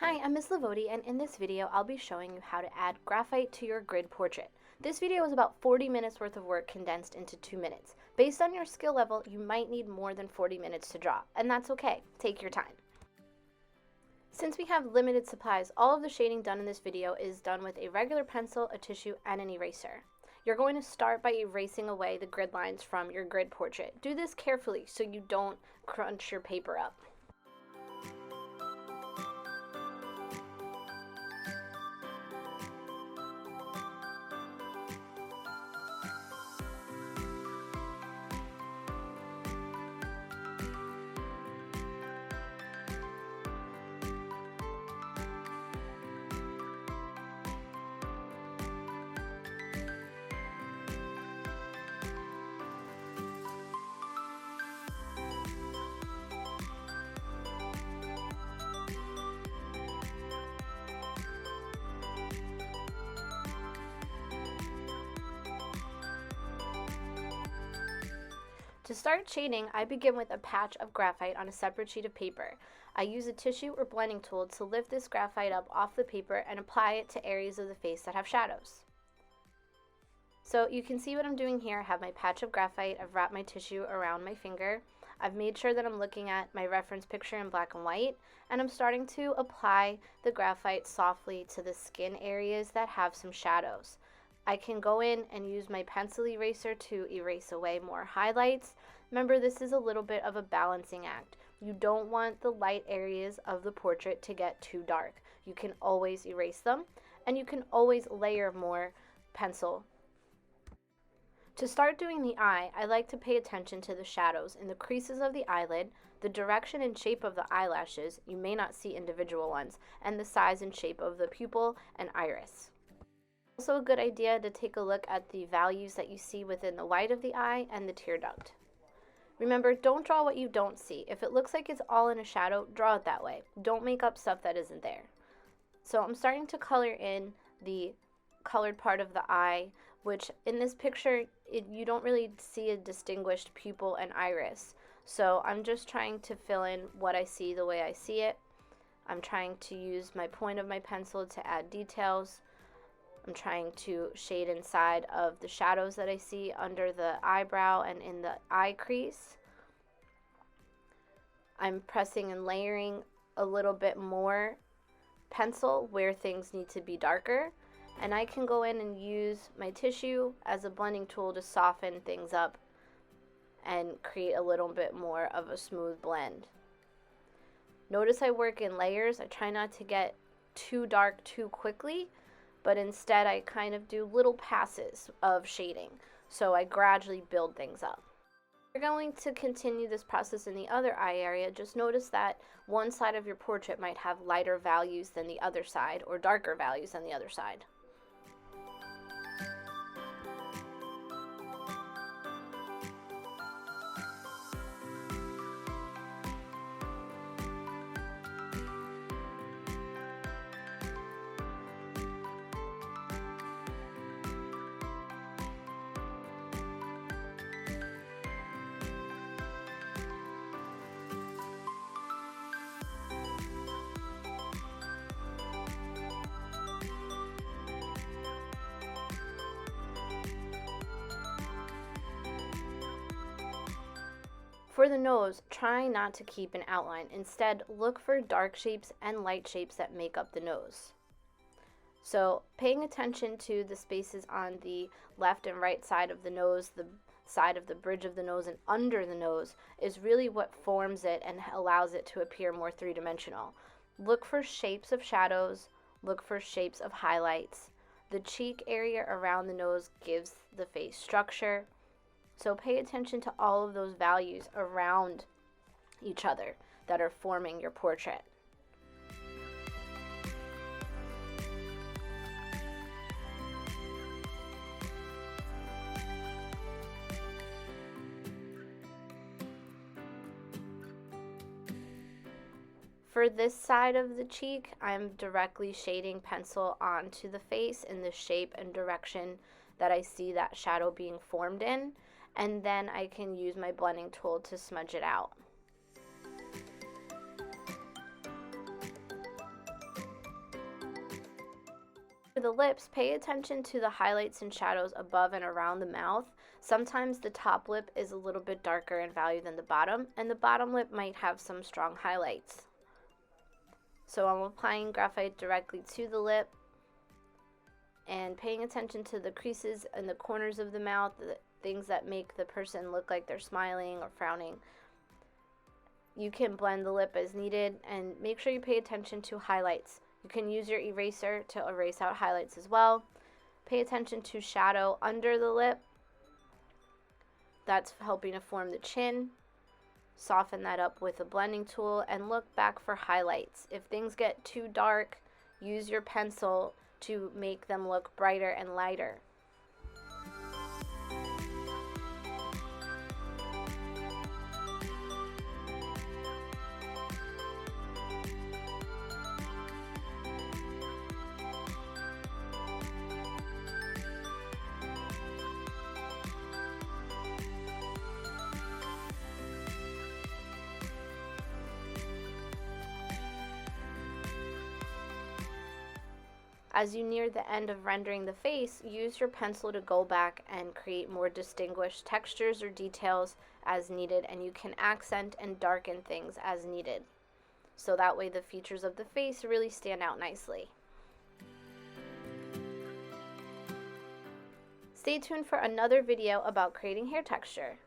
Hi, I'm Ms. Lavodi, and in this video I'll be showing you how to add graphite to your grid portrait. This video is about 40 minutes worth of work condensed into 2 minutes. Based on your skill level, you might need more than 40 minutes to draw, and that's okay. Take your time. Since we have limited supplies, all of the shading done in this video is done with a regular pencil, a tissue, and an eraser. You're going to start by erasing away the grid lines from your grid portrait. Do this carefully so you don't crunch your paper up. To start shading, I begin with a patch of graphite on a separate sheet of paper. I use a tissue or blending tool to lift this graphite up off the paper and apply it to areas of the face that have shadows. So you can see what I'm doing here. I have my patch of graphite, I've wrapped my tissue around my finger, I've made sure that I'm looking at my reference picture in black and white, and I'm starting to apply the graphite softly to the skin areas that have some shadows. I can go in and use my pencil eraser to erase away more highlights. Remember, this is a little bit of a balancing act. You don't want the light areas of the portrait to get too dark. You can always erase them, and you can always layer more pencil. To start doing the eye, I like to pay attention to the shadows in the creases of the eyelid, the direction and shape of the eyelashes, you may not see individual ones, and the size and shape of the pupil and iris. Also a good idea to take a look at the values that you see within the white of the eye and the tear duct. Remember, don't draw what you don't see. If it looks like it's all in a shadow, draw it that way. Don't make up stuff that isn't there. So I'm starting to color in the colored part of the eye, which in this picture, you don't really see a distinguished pupil and iris. So I'm just trying to fill in what I see the way I see it. I'm trying to use my point of my pencil to add details. I'm trying to shade inside of the shadows that I see under the eyebrow and in the eye crease. I'm pressing and layering a little bit more pencil where things need to be darker. And I can go in and use my tissue as a blending tool to soften things up and create a little bit more of a smooth blend. Notice I work in layers. I try not to get too dark too quickly, but instead I kind of do little passes of shading, so I gradually build things up. You're going to continue this process in the other eye area. Just notice that one side of your portrait might have lighter values than the other side, or darker values than the other side. For the nose, try not to keep an outline. Instead, look for dark shapes and light shapes that make up the nose. So paying attention to the spaces on the left and right side of the nose, the side of the bridge of the nose and under the nose is really what forms it and allows it to appear more three-dimensional. Look for shapes of shadows, look for shapes of highlights. The cheek area around the nose gives the face structure. So pay attention to all of those values around each other that are forming your portrait. For this side of the cheek, I'm directly shading pencil onto the face in the shape and direction that I see that shadow being formed in. And then I can use my blending tool to smudge it out. the lips, pay attention to the highlights and shadows above and around the mouth. Sometimes the top lip is a little bit darker in value than the bottom, and the bottom lip might have some strong highlights. So I'm applying graphite directly to the lip and paying attention to the creases and the corners of the mouth, the things that make the person look like they're smiling or frowning. You can blend the lip as needed, and make sure you pay attention to highlights. You can use your eraser to erase out highlights as well. Pay attention to shadow under the lip. That's helping to form the chin. Soften that up with a blending tool and look back for highlights. If things get too dark, use your pencil to make them look brighter and lighter. As you near the end of rendering the face, use your pencil to go back and create more distinguished textures or details as needed, and you can accent and darken things as needed. So that way the features of the face really stand out nicely. Stay tuned for another video about creating hair texture.